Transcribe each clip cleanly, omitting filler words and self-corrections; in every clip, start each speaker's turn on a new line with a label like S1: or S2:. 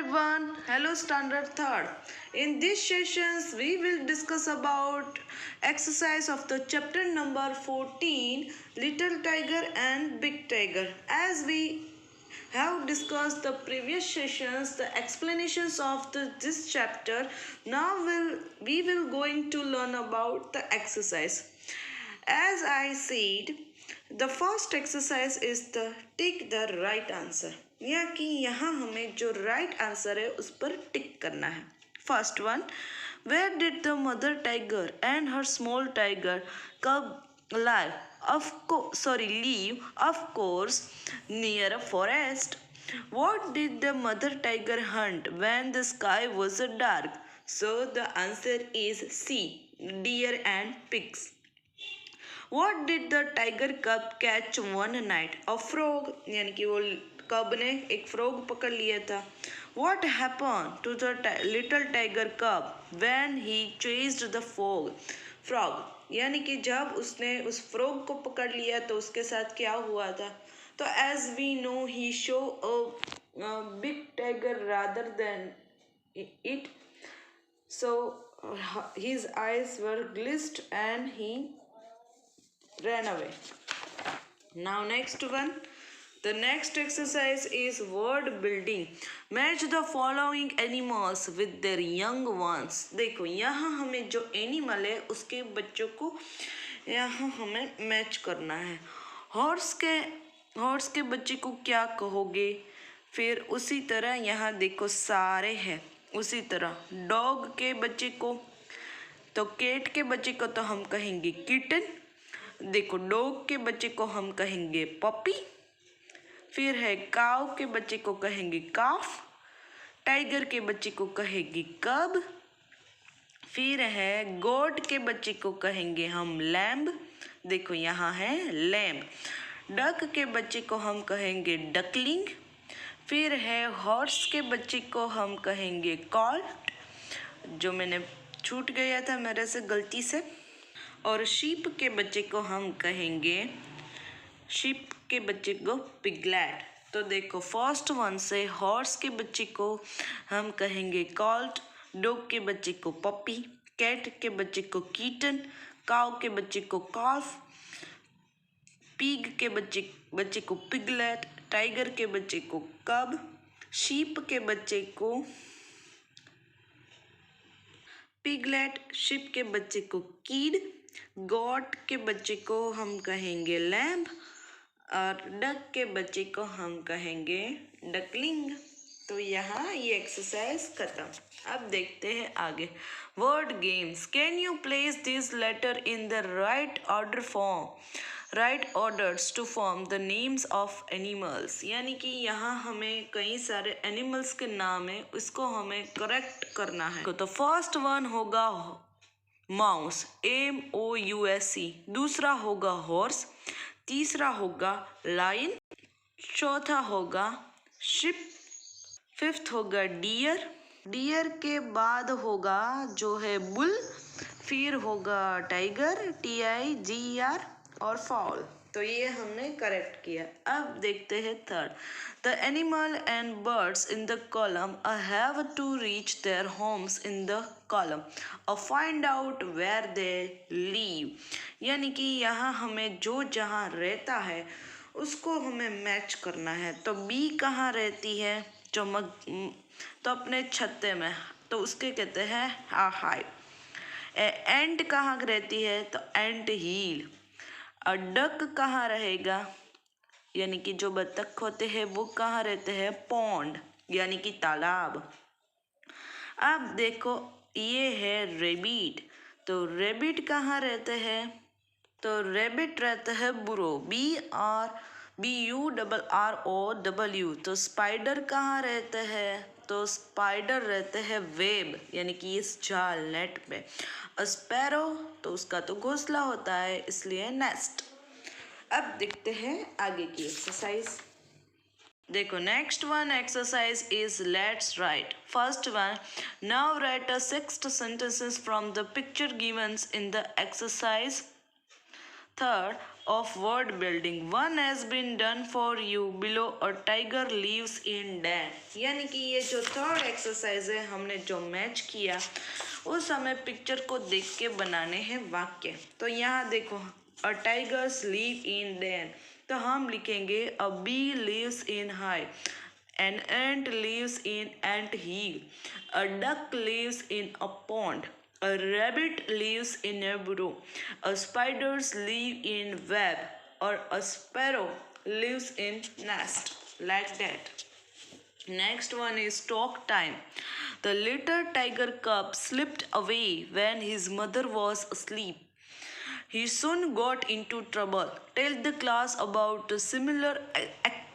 S1: everyone. Hello Standard Third. In these sessions, we will discuss about exercise of the chapter number 14, Little Tiger and Big Tiger. As we have discussed the previous sessions, the explanations of this chapter, now we will going to learn about the exercise. As I said, the first exercise is the take the right answer. या कि यहाँ हमें जो right answer है उस पर tick करना है. First one, where did the mother tiger and her small tiger cub live leave of course near a forest. What did the mother tiger hunt when the sky was dark? So the answer is C, deer and pigs. What did the tiger cub catch one night? A frog. यानी कि वो कब ने एक frog पकड़ लिया था. What happened to the little tiger cub when he chased the frog? यानी कि जब उसने उस फ्रॉग को पकड़ लिया तो उसके साथ क्या हुआ था. तो as we know he show a big tiger rather than it, so his eyes were glazed and he ran away. Now next one. The next exercise is word building. Match the following animals with their young ones. देखो यहाँ हमें जो animal है उसके बच्चों को यहाँ हमें मैच करना है. हॉर्स के बच्चे को क्या कहोगे. फिर उसी तरह यहाँ देखो सारे हैं. उसी तरह डॉग के बच्चे को, तो कैट के बच्चे को तो हम कहेंगे किटन. देखो डॉग के बच्चे को हम कहेंगे पपी. फिर है काऊ के बच्चे को कहेंगे काफ. टाइगर के बच्चे को कहेंगे कब. फिर है गोट के बच्चे को कहेंगे हम लैम्ब. देखो यहाँ है लैम्ब. डक के बच्चे को हम कहेंगे डकलिंग. फिर है हॉर्स के बच्चे को हम कहेंगे कॉल्ट, जो मैंने छूट गया था मेरे से गलती से. और शीप के बच्चे को हम कहेंगे शीप के बच्चे को पिगलेट. तो देखो फर्स्ट वन से हॉर्स के बच्चे को हम कहेंगे कॉल्ट, डॉग के बच्चे को पपी, कैट के बच्चे को कीटन, काऊ के बच्चे को कॉल्फ, पिग के बच्चे को पिगलेट, टाइगर के बच्चे को कब, शीप के बच्चे को पिगलेट, शीप के बच्चे को कीड, गॉट के बच्चे को हम कहेंगे लैम्ब और डक के बच्चे को हम कहेंगे डकलिंग. तो यहाँ ये एक्सरसाइज खत्म. अब देखते हैं आगे. Word games. Can you place this letter in the right orders to form the names of animals. यानी कि यहाँ हमें कई सारे एनिमल्स के नाम है, उसको हमें करेक्ट करना है. तो फर्स्ट वन होगा माउस, MOUSE. दूसरा होगा हॉर्स. तीसरा होगा लायन. चौथा होगा शिप. फिफ्थ होगा डियर के बाद होगा जो है बुल. फिर होगा टाइगर, TIGER और फाउल. तो ये हमने करेक्ट किया. अब देखते हैं third. The animal and birds in the column have to reach their homes in the column और find out where they live. यानी कि यहाँ हमें जो जहाँ रहता है उसको हमें मैच करना है. तो बी कहाँ रहती है, तो अपने छत्ते में, तो उसके कहते हैं हाइव. एंट कहाँ रहती है, तो एंट हील. और डक कहाँ रहेगा, यानी कि जो बत्तख होते हैं वो कहाँ रहते हैं, पॉन्ड यानी कि तालाब. अब देखो ये है रेबिट. तो रेबिट कहाँ रहते हैं, तो रेबिट रहते हैं बुरो, BURROW. तो स्पाइडर कहाँ रहते हैं, तो स्पाइडर रहते हैं वेब यानी कि इस जाल नेट पे. स्पैरो तो उसका तो घोंसला होता है इसलिए नेस्ट. अब देखते हैं आगे की एक्सरसाइज. देखो next one exercise is let's write. First one, now right a 6 sentences from the picture given in the exercise. Third, of word building. One has been done for you. Below a tiger lives in den. यानी कि ये जो third exercise है, हमने जो match किया उस हमें पिक्चर को देख के बनाने हैं वाक्य। तो यहाँ देखो, a tigers live in den, तो हम लिखेंगे a bee lives in hive, an ant lives in ant hill, a duck lives in a pond, a rabbit lives in a burrow, a spiders live in web, or a sparrow lives in nest, like that. Next one is talk time. The little tiger cub slipped away when his mother was asleep. He soon got into trouble. Tell the class about a similar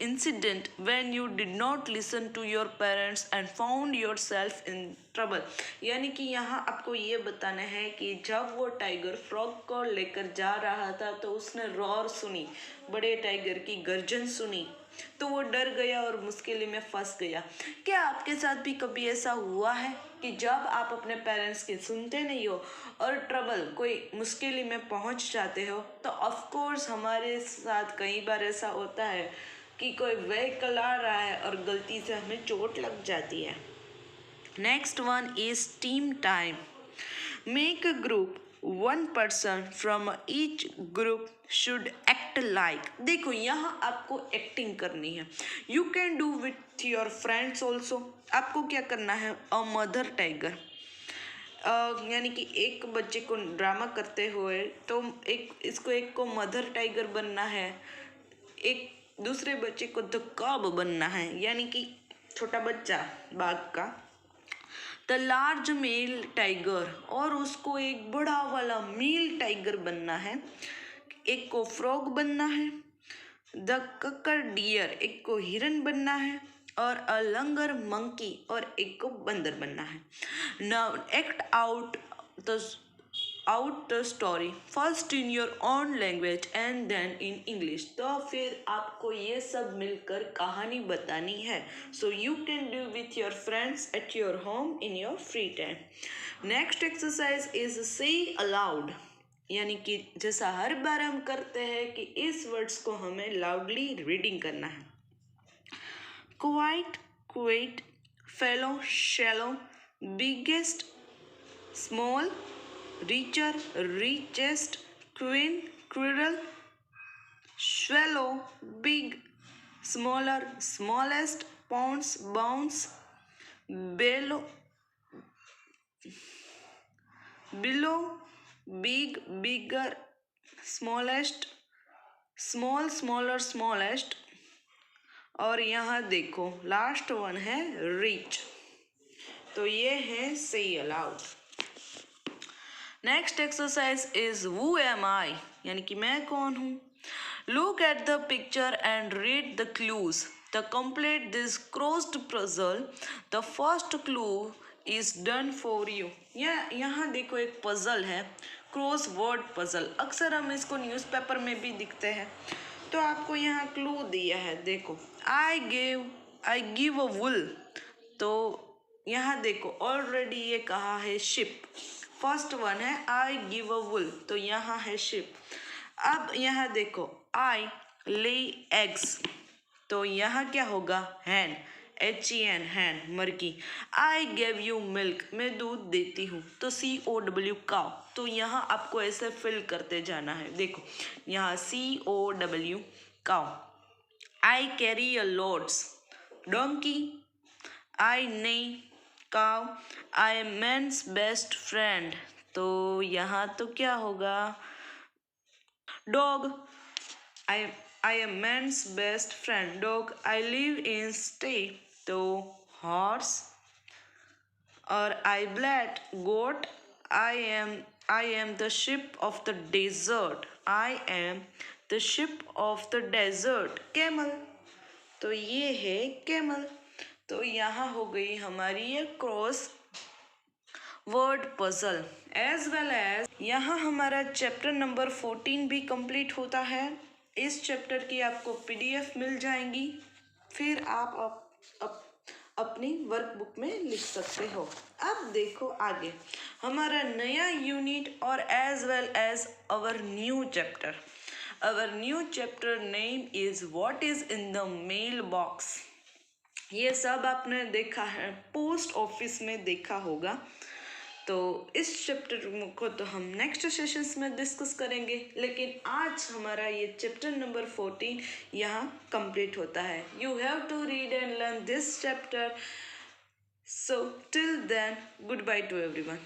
S1: incident when you did not listen to your parents and found yourself in trouble. यानी कि यहाँ आपको ये बताना है कि जब वो टाइगर फ्रॉग को लेकर जा रहा था तो उसने रोर सुनी, बड़े टाइगर की गर्जन सुनी, तो वो डर गया और मुश्किल में फंस गया। क्या आपके साथ भी कभी ऐसा हुआ है कि जब आप अपने पेरेंट्स की सुनते नहीं हो और ट्रबल कोई मुश्किल में पहुंच जाते हो, तो ऑफ कोर्स हमारे साथ कई बार ऐसा होता है कि कोई व्हीकल आ रहा है और गलती से हमें चोट लग जाती है। Next one is team time. Make a group, one person from each group should act like. देखो यहाँ आपको एक्टिंग करनी है. You can do with your friends also. आपको क्या करना है, a mother tiger. यानी कि एक बच्चे को ड्रामा करते हुए तो एक को मदर टाइगर बनना है, एक दूसरे बच्चे को द कब बनना है, यानी कि छोटा बच्चा बाघ का, द लार्ज मेल टाइगर, और उसको एक बड़ा वाला मेल टाइगर बनना है, एक को फ्रॉग बनना है, द ककर डियर, एक को हिरन बनना है, और अ लंगर मंकी, और एक को बंदर बनना है. Now act out the story first in your own language and then in English. तो फिर आपको ये सब मिलकर कहानी बतानी है. So you can do with your friends at your home in your free time. Next exercise is say aloud, यानी कि जैसा हर बार हम करते हैं कि इस वर्ड्स को हमें लाउडली रीडिंग करना है. Quite, quiet, fellow, shallow, biggest, small, richer, richest, queen, quirrell, swallow, big, smaller, smallest, pounce, bounce, below, big, bigger, smallest, small, smaller, smallest. और यहाँ देखो लास्ट वन है रिच. तो ये है say aloud. Next exercise is who am I, यानी कि मैं कौन हूँ. Look at the picture and read the clues. The complete this crossword puzzle. The first clue is done for you. यहाँ देखो एक पजल है, क्रॉस वर्ड पजल. अक्सर हम इसको न्यूज़पेपर में भी दिखते हैं. तो आपको यहाँ क्लू दिया है, देखो आई गिव अ वुल. तो यहाँ देखो ऑलरेडी ये कहा है शिप. फर्स्ट वन है आई गिव अ वुल, तो यहाँ है शिप. अब यहाँ देखो आई ले एग्स, तो यहाँ क्या होगा हैन, HEN हैन, मर्की. आई गिव यू मिल्क, मैं दूध देती हूँ, तो COW काउ. तो यहाँ आपको ऐसे फिल करते जाना है. देखो यहाँ COW cow. I carry a loads, donkey. I नहीं cow. I am man's best friend, तो यहाँ तो क्या होगा dog. I am man's best friend dog. I live in stay, तो हॉर्स. और I bleat goat. I am the ship of the desert. I am the ship of the desert camel. तो ये है कैमल. तो यहाँ हो गई हमारी ये crossword puzzle. As well as यहाँ हमारा चैप्टर नंबर 14 भी कंप्लीट होता है. इस चैप्टर की आपको PDF मिल जाएंगी, फिर आप अपनी वर्कबुक में लिख सकते हो. अब देखो आगे हमारा नया यूनिट और as well as our new chapter. Our new chapter name is What is in the mail box. ये सब आपने देखा है, पोस्ट ऑफिस में देखा होगा। तो इस चैप्टर को तो हम नेक्स्ट सेशंस में डिस्कस करेंगे, लेकिन आज हमारा ये चैप्टर नंबर 14 यहाँ कंप्लीट होता है। You have to read and learn this chapter. So till then, goodbye to everyone.